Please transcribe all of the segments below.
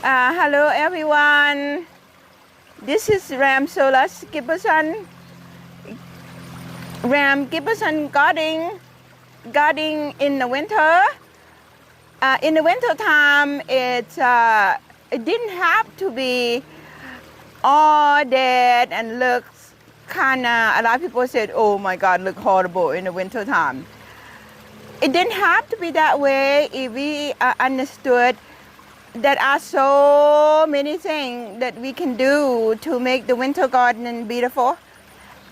Hello everyone. This is Sorat Giberson. Giberson gardening in the winter. In the winter time, it didn't have to be all dead and looks kind of. A lot of people said, "Oh my God, look horrible in the winter time." It didn't have to be that way if we understood. There are so many things that we can do to make the winter garden beautiful.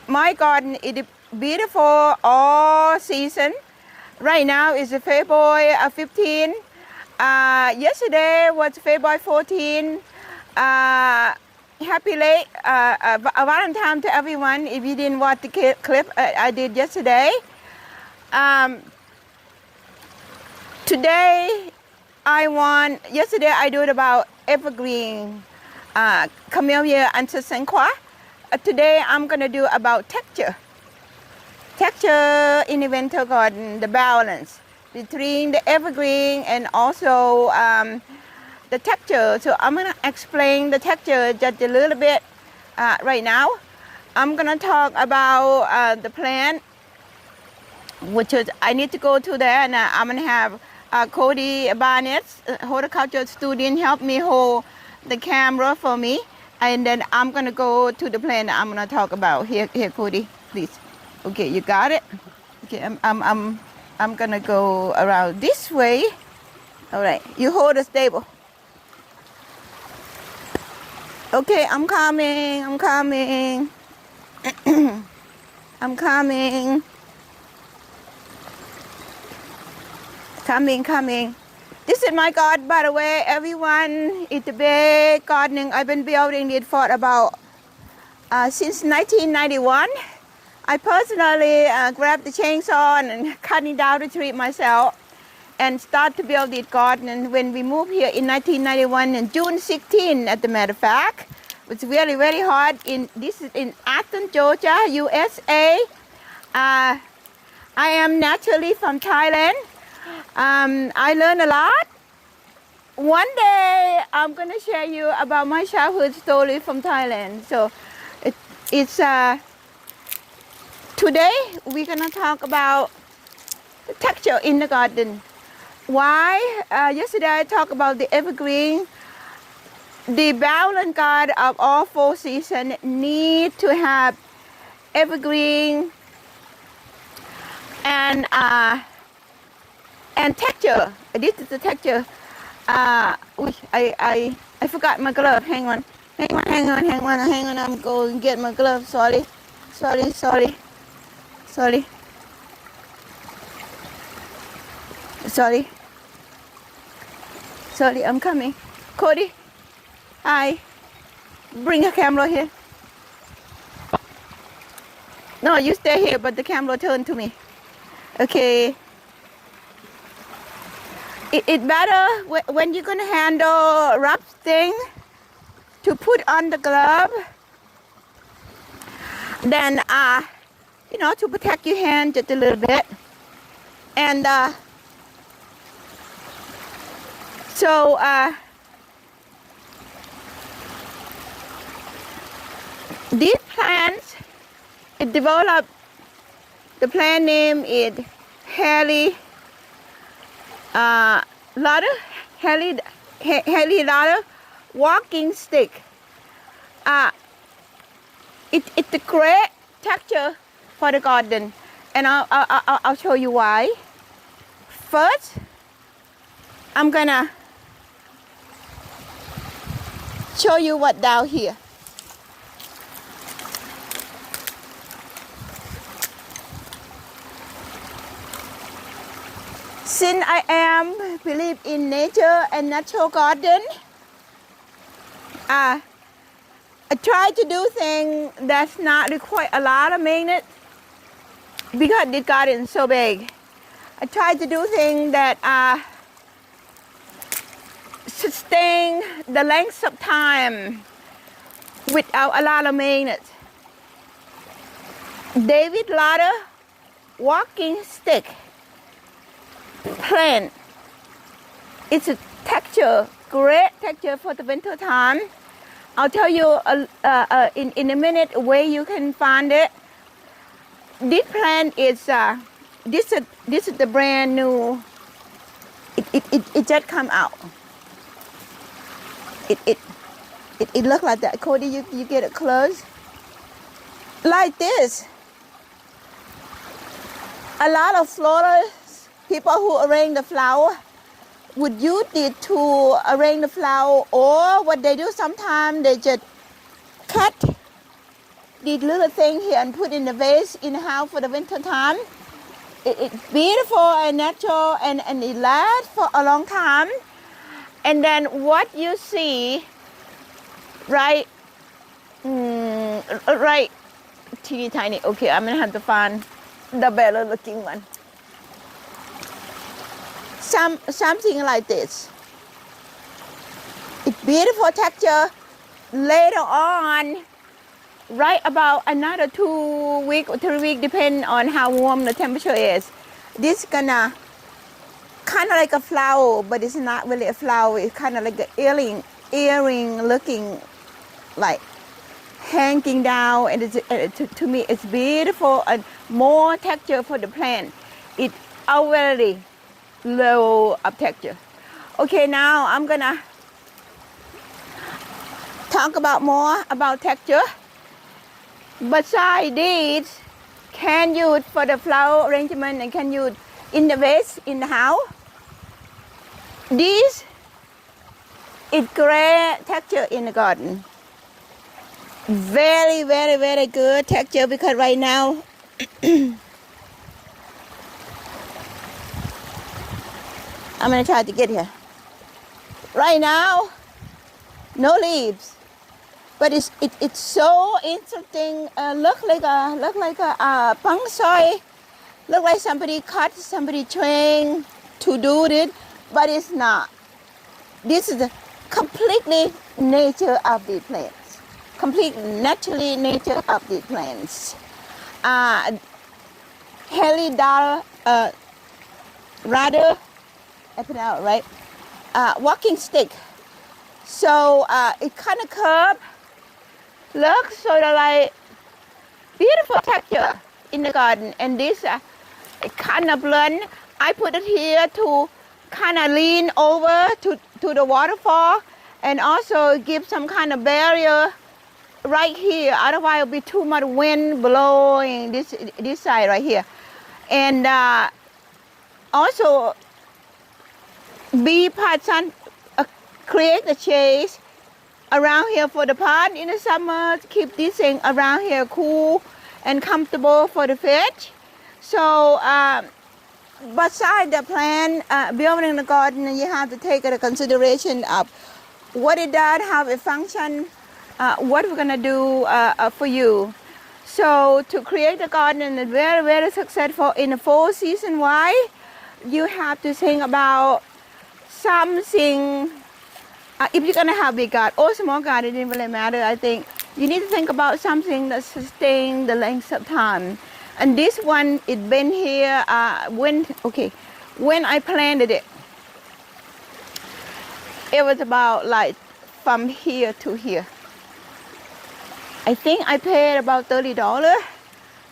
My garden is beautiful all season. Right now is February 15. Yesterday was February 14. Happy late Valentine to everyone. If you didn't watch the clip I did yesterday. Today, yesterday I did about evergreen, camellia and Saint-Croix. Today I'm gonna do about texture. Texture in the winter garden, the balance between the evergreen and also the texture. So I'm gonna explain the texture just a little bit right now. I'm gonna talk about the plant, which is, I need to go to there and I'm gonna have Cody Barnett, horticulture student, help me hold the camera for me, and then I'm gonna go to the plant I'm gonna talk about. Here, Cody, please. Okay, you got it. Okay, I'm gonna go around this way. All right, you hold the stable. Okay, I'm coming. I'm coming. Coming. This is my garden, by the way, everyone. It's a big gardening. I've been building it for about since 1991. I personally grabbed the chainsaw and cutting down the tree myself and start to build this garden. And when we moved here in 1991, in June 16, as a matter of fact, it was really, very hot. This is in Athens, Georgia, USA. I am naturally from Thailand. I learned a lot. One day I'm going to share you about my childhood story from Thailand. So today we're going to talk about the texture in the garden. Why? Yesterday I talked about the evergreen. The balanced garden of all 4 seasons need to have evergreen and texture. This is the texture. I forgot my glove. Hang on. I'm going to get my glove. Sorry. I'm coming. Cody, hi. Bring a camera here. No, you stay here, but the camera turn to me. Okay. It's better when you're gonna handle rough thing to put on the glove, then to protect your hand just a little bit. And these plants, it developed. The plant name is hairy ladder walking stick. It's a great texture for the garden, and I'll show you why. First, I'm gonna show you what down here. Since I believe in nature and natural garden, I try to do things that's not require a lot of maintenance because the garden is so big. I try to do things that sustain the length of time without a lot of maintenance. David ladder walking stick plant. It's a texture great texture for the winter time. I'll tell you in a minute where you can find it. This plant is this is the brand new. It just come out. It look like that. Cody, you get it close. Like this. A lot of florists, people who arrange the flower, would use it to arrange the flower, or what they do sometimes they just cut these little thing here and put in the vase in the house for the winter time. It's beautiful and natural, and it lasts for a long time. And then what you see, right, right, teeny tiny. Okay, I'm gonna have to find the better looking one. Something like this. It's beautiful texture. Later on, right about another 2 weeks or 3 weeks, depending on how warm the temperature is. This gonna kind of like a flower, but it's not really a flower. It's kind of like an earring looking, like hanging down, and to me it's beautiful and more texture for the plant. It's already low of texture. Okay, now I'm gonna talk about more about texture. Besides these, can use for the flower arrangement and can use in the vase in the house. This is great texture in the garden. Very, very, very good texture, because right now I'm gonna try to get here. Right now, no leaves, but it's so interesting. Look like a punk soy. Look like somebody cut, somebody trained to do it, but it's not. This is the completely nature of the plants. Complete naturally nature of the plants. Helidal, rather, I put it out right. Walking stick. So it kind of curved. Look, sort of like beautiful texture in the garden. And this it kind of blend. I put it here to kind of lean over to the waterfall, and also give some kind of barrier right here. Otherwise it'll be too much wind blowing this side right here. And also bee pots create the shade around here for the pot in the summer, to keep this thing around here cool and comfortable for the fish. So beside the plant, building the garden, you have to take into consideration of what it does, how it functions, what we're gonna do for you. So to create the garden is very, very successful in the fall season. Why? You have to think about something. If you're gonna have big garden or small garden, it doesn't really matter. I think you need to think about something that sustains the length of time. And this one, it's been here when I planted it, it was about like from here to here. I think I paid about $30.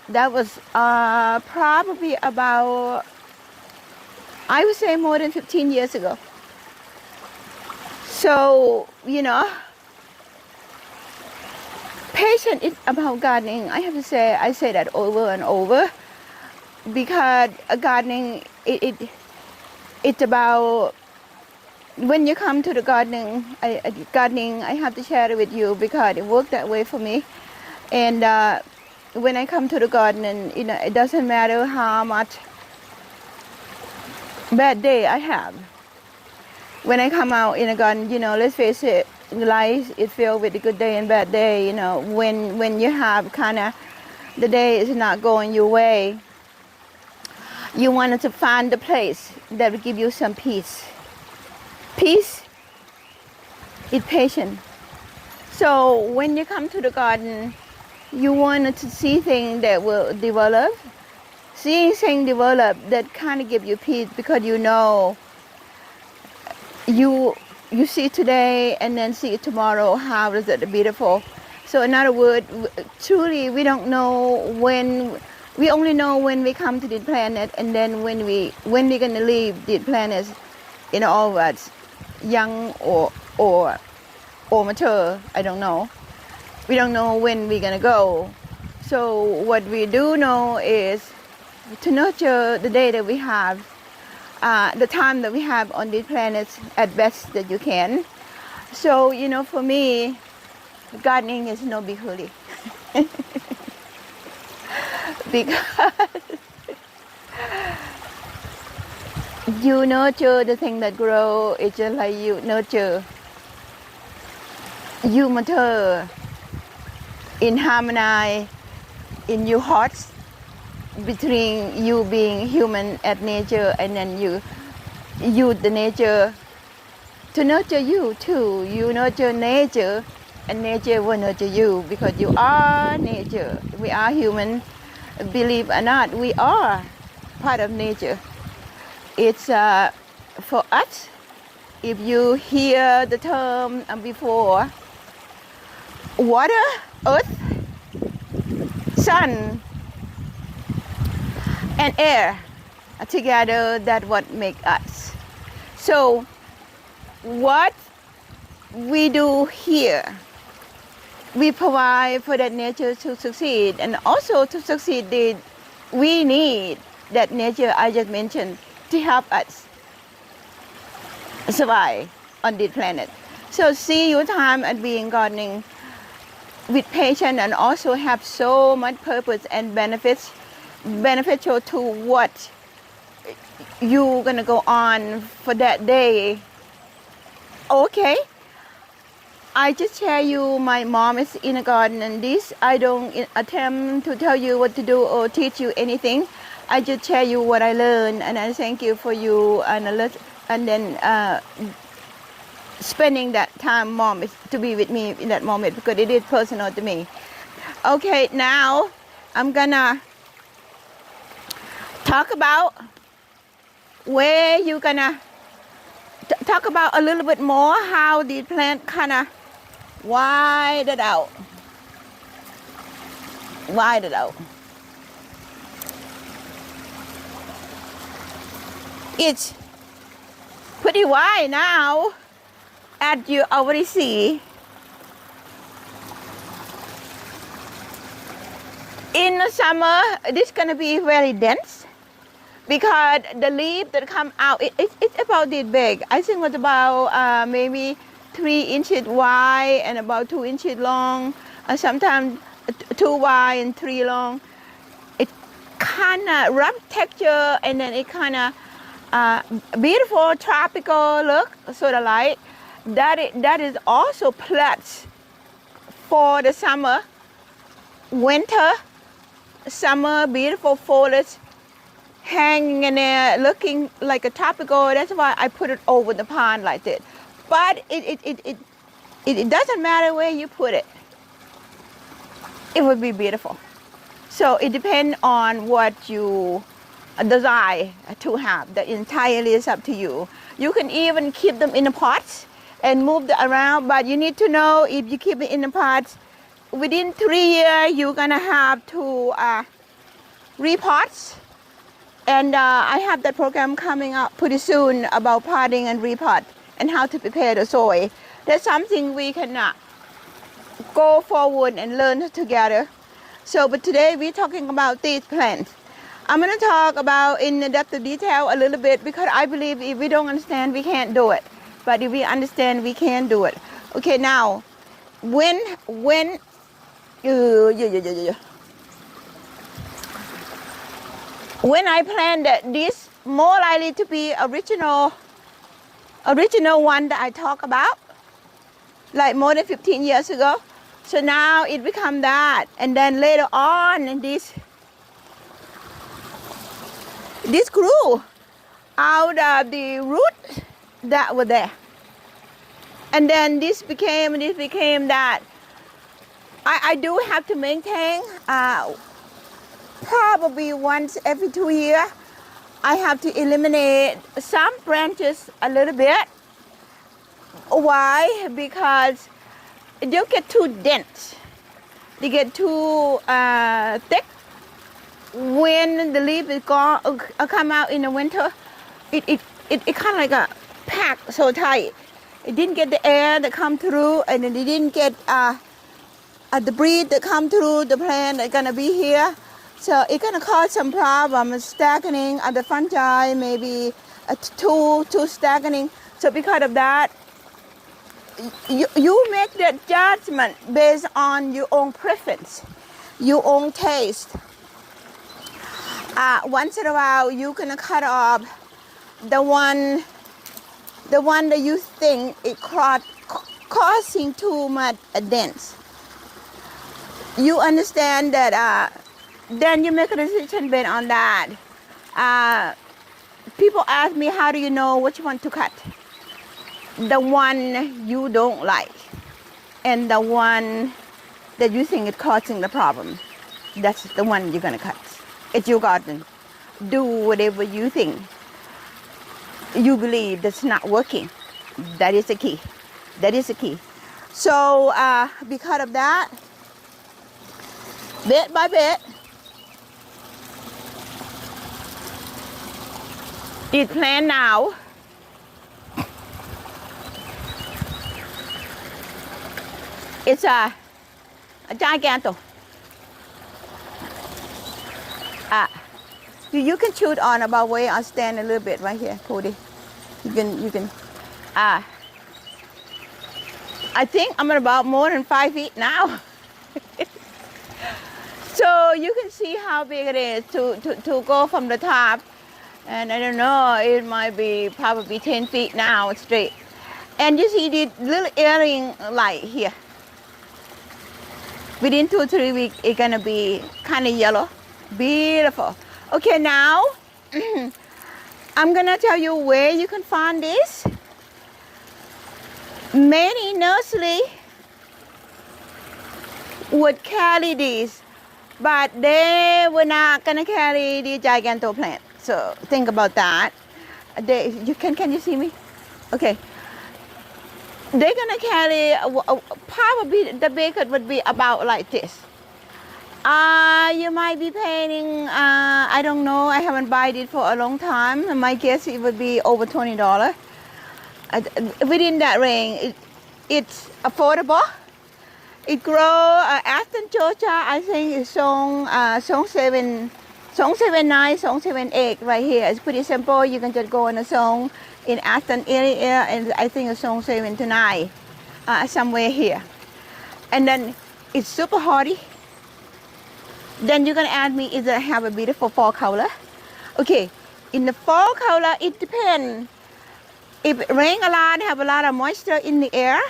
That was probably about, I would say, more than 15 years ago. So, you know, patience is about gardening. I have to say, I say that over and over, because gardening, it's about, when you come to the gardening, I have to share it with you because it worked that way for me. And when I come to the garden, you know, it doesn't matter how much bad day I have. When I come out in the garden, you know, let's face it, life is filled with a good day and bad day. You know, when you have kind of the day is not going your way, you wanted to find the place that will give you some peace. Peace is patience. So when you come to the garden, you wanted to see things that will develop. Seeing things develop that kind of give you peace, because you know you you see today and then see it tomorrow, how is it beautiful. So in other words, truly we don't know when, we only know when we come to the planet, and then when we're gonna leave the planet, in all words, young or mature, I don't know. We don't know when we're gonna go. So what we do know is to nurture the day that we have, the time that we have on this planet at best that you can. So, you know, for me, gardening is no big hurry. Because you nurture the thing that grow, it's just like you nurture, you mature in harmony in your hearts between you being human at nature, and then you the nature to nurture you too. You nurture nature, and nature will nurture you, because you are nature. We are human. Believe or not, we are part of nature. It's for us, if you hear the term before, water, earth, sun, and air together, that's what makes us. So what we do here, we provide for that nature to succeed, and also to succeed, we need that nature I just mentioned to help us survive on this planet. So see your time at being gardening with patience, and also have so much purpose and beneficial to what you're gonna go on for that day. Okay, I just share you, my mom is in a garden, and this I don't attempt to tell you what to do or teach you anything. I just share you what I learned, and I thank you for you, and then spending that time, mom, is to be with me in that moment, because it is personal to me. Okay, now I'm gonna talk about where you're gonna talk about a little bit more how the plant kind of wide it out. It's pretty wide now, as you already see. In the summer, this is gonna be very dense, because the leaf that come out, it's about this big. I think it's about maybe 3 inches wide and about 2 inches long, sometimes 2 wide and 3 long. It kind of rough texture, and then it kind of beautiful tropical look, sort of like that is also plush for the summer, winter, summer, beautiful foliage hanging in there, looking like a tropical. That's why I put it over the pond like this. But it doesn't matter where you put it. It would be beautiful. So it depends on what you desire to have. That entirely is up to you. You can even keep them in the pots and move them around, but you need to know, if you keep it in the pots, within 3 years you're gonna have to repot. And I have that program coming up pretty soon about potting and repot and how to prepare the soil. That's something we can go forward and learn together. So, but today we're talking about these plants. I'm going to talk about in the depth of detail a little bit, because I believe if we don't understand, we can't do it. But if we understand, we can do it. Okay, now, when I planted this, more likely to be original one that I talk about, like more than 15 years ago. So now it become that, and then later on, this grew out of the root that were there, and then this became that. I do have to maintain. Probably once every 2 years, I have to eliminate some branches a little bit, Why? Because you get too dense. They get too thick. When the leaf is gone, come out in the winter, it kind of like a pack so tight. It didn't get the air that come through, and then it didn't get the breeze that come through the plant that's gonna be here. So it's gonna cause some problems, stagnating of the fungi, maybe too stagnating. So because of that, you make that judgment based on your own preference, your own taste. Once in a while, you can cut off the one that you think it causing too much dense. You understand that, then you make a decision based on that. People ask me, how do you know which one to cut? The one you don't like and the one that you think is causing the problem. That's the one you're gonna cut. It's your garden. Do whatever you think you believe that's not working. That is the key. That is the key. So because of that, bit by bit, it plant now. It's a giganto. You can shoot on about where I'll stand a little bit right here, Cody. You can. I think I'm at about more than 5 feet now. So you can see how big it is to go from the top. And I don't know, it might be probably 10 feet now straight. And you see the little earring light here. Within 2 or 3 weeks, it's gonna be kind of yellow. Beautiful. Okay, now I'm gonna tell you where you can find this. Many nursery would carry these, but they were not gonna carry the giganto plant. So think about that. Can you see me? Okay. They're gonna carry probably the bacon would be about like this. You might be paying, I don't know, I haven't bought it for a long time. My guess it would be over $20. Within that range, it's affordable. It grows, Aston, Georgia, I think it's Song 79, Song 78 right here. It's pretty simple. You can just go on a song in Aston area, and I think it's Song 79, somewhere here. And then it's super hardy. Then you're gonna ask me, is it have a beautiful fall color? Okay, in the fall color, it depends. If it rain a lot, have a lot of moisture in the air,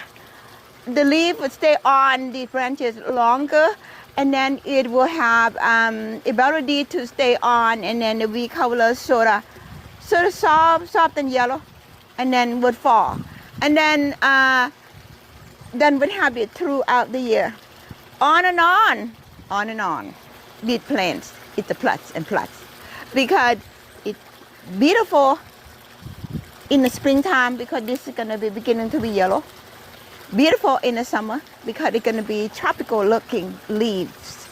the leaf will stay on the branches longer, and then it will have ability to stay on, and then the V color sort of soft and yellow, and then would fall, and then would have it throughout the year, on and on, on and on. With plants, it's a plus and plus, because it's beautiful in the springtime because this is gonna be beginning to be yellow. Beautiful in the summer because it's gonna be tropical looking leaves,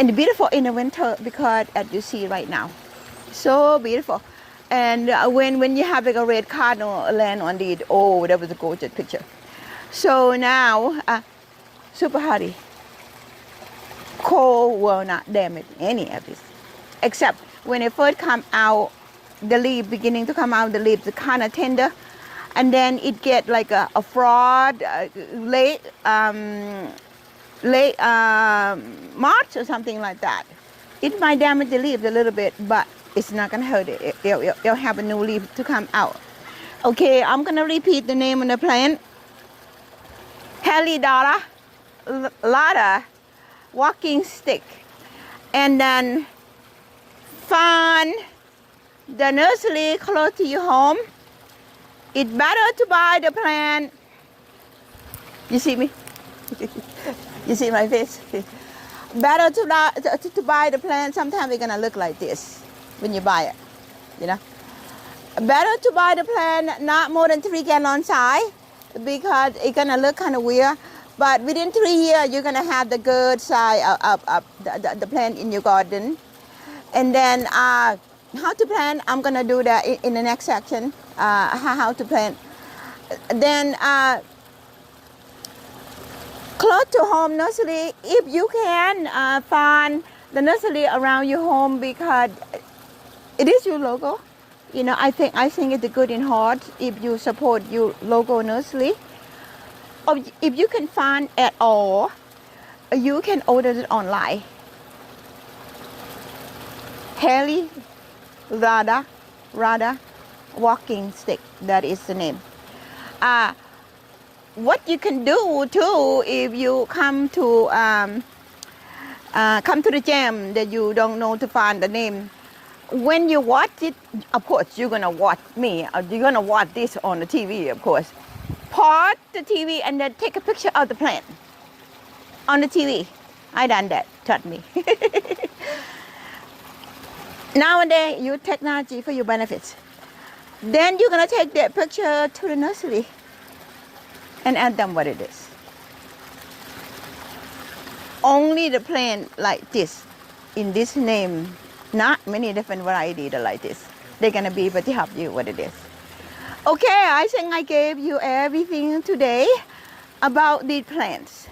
and beautiful in the winter because as you see right now, so beautiful. And when you have like a red cardinal land on it, oh, that was a gorgeous picture. So now, super hardy. Cold will not damage any of this, except when it first come out, the leaf beginning to come out, the leaves are kind of tender, and then it get like a fraud late March or something like that. It might damage the leaves a little bit, but it's not gonna hurt it. It'll have a new leaf to come out. Okay, I'm gonna repeat the name of the plant. Halidara Lada walking stick. And then find the nursery close to your home. It's better to buy the plant. You see me? You see my face? Better to buy the plant. Sometimes it's gonna look like this when you buy it, you know. Better to buy the plant not more than 3 gallon size because it's gonna look kind of weird. But within 3 years, you're gonna have the good side of the plant in your garden. And then how to plant, I'm gonna do that in the next section. How to plant. Then close to home nursery, if you can find the nursery around your home, because it is your logo. You know, I think it's good in heart if you support your local nursery. Or if you can find at all, you can order it online. Harry Rada walking stick, that is the name. What you can do too, if you come to the jam that you don't know to find the name, when you watch it, of course you're gonna watch me, or you're gonna watch this on the TV, of course. Pause the TV and then take a picture of the plant on the TV. I done that, trust me. Nowadays, use technology for your benefits. Then you're gonna take that picture to the nursery and ask them what it is. Only the plant like this, in this name, not many different varieties like this. They're gonna be able to help you what it is. Okay, I think I gave you everything today about these plants.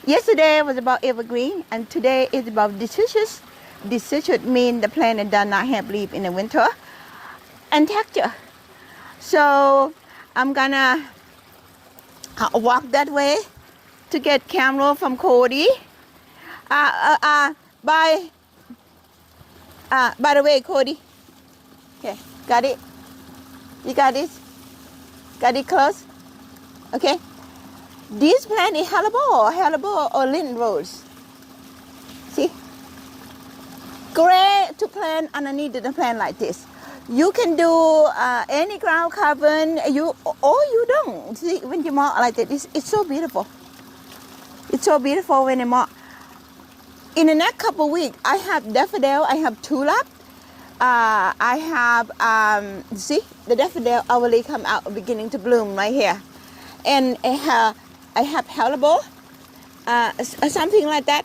Yesterday was about evergreen, and today is about deciduous. Deciduous means the plant that does not have leaf in the winter, and texture. So I'm gonna walk that way to get camera from Cody. By the way, Cody. Okay, got it? You got this? Got it close? Okay. This plant is hellebore or lint rose. See? Great to plant underneath the plant like this. You can do any ground cover, or you don't. See, when you mark like this, it's so beautiful. It's so beautiful when you mark. In the next couple of weeks, I have daffodil, I have tulip, I have, see, the daffodil already come out, beginning to bloom right here. And I have hellebore, something like that.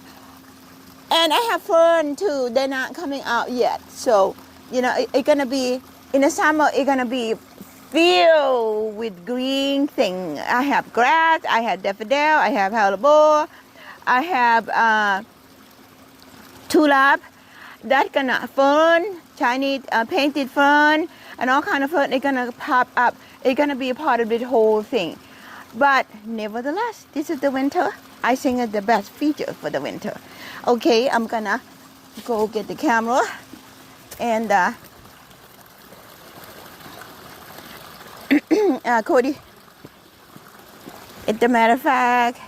And I have fern too, they're not coming out yet. So, you know, it's gonna be, in the summer, it's gonna be filled with green thing. I have grass, I have daffodil, I have hellebore, I have tulip, that's gonna fern, Chinese painted fern, and all kind of fern, it's gonna pop up. It's gonna be a part of this whole thing. But nevertheless, this is the winter. I think it's the best feature for the winter. Okay, I'm gonna go get the camera and Cody, as a matter of fact,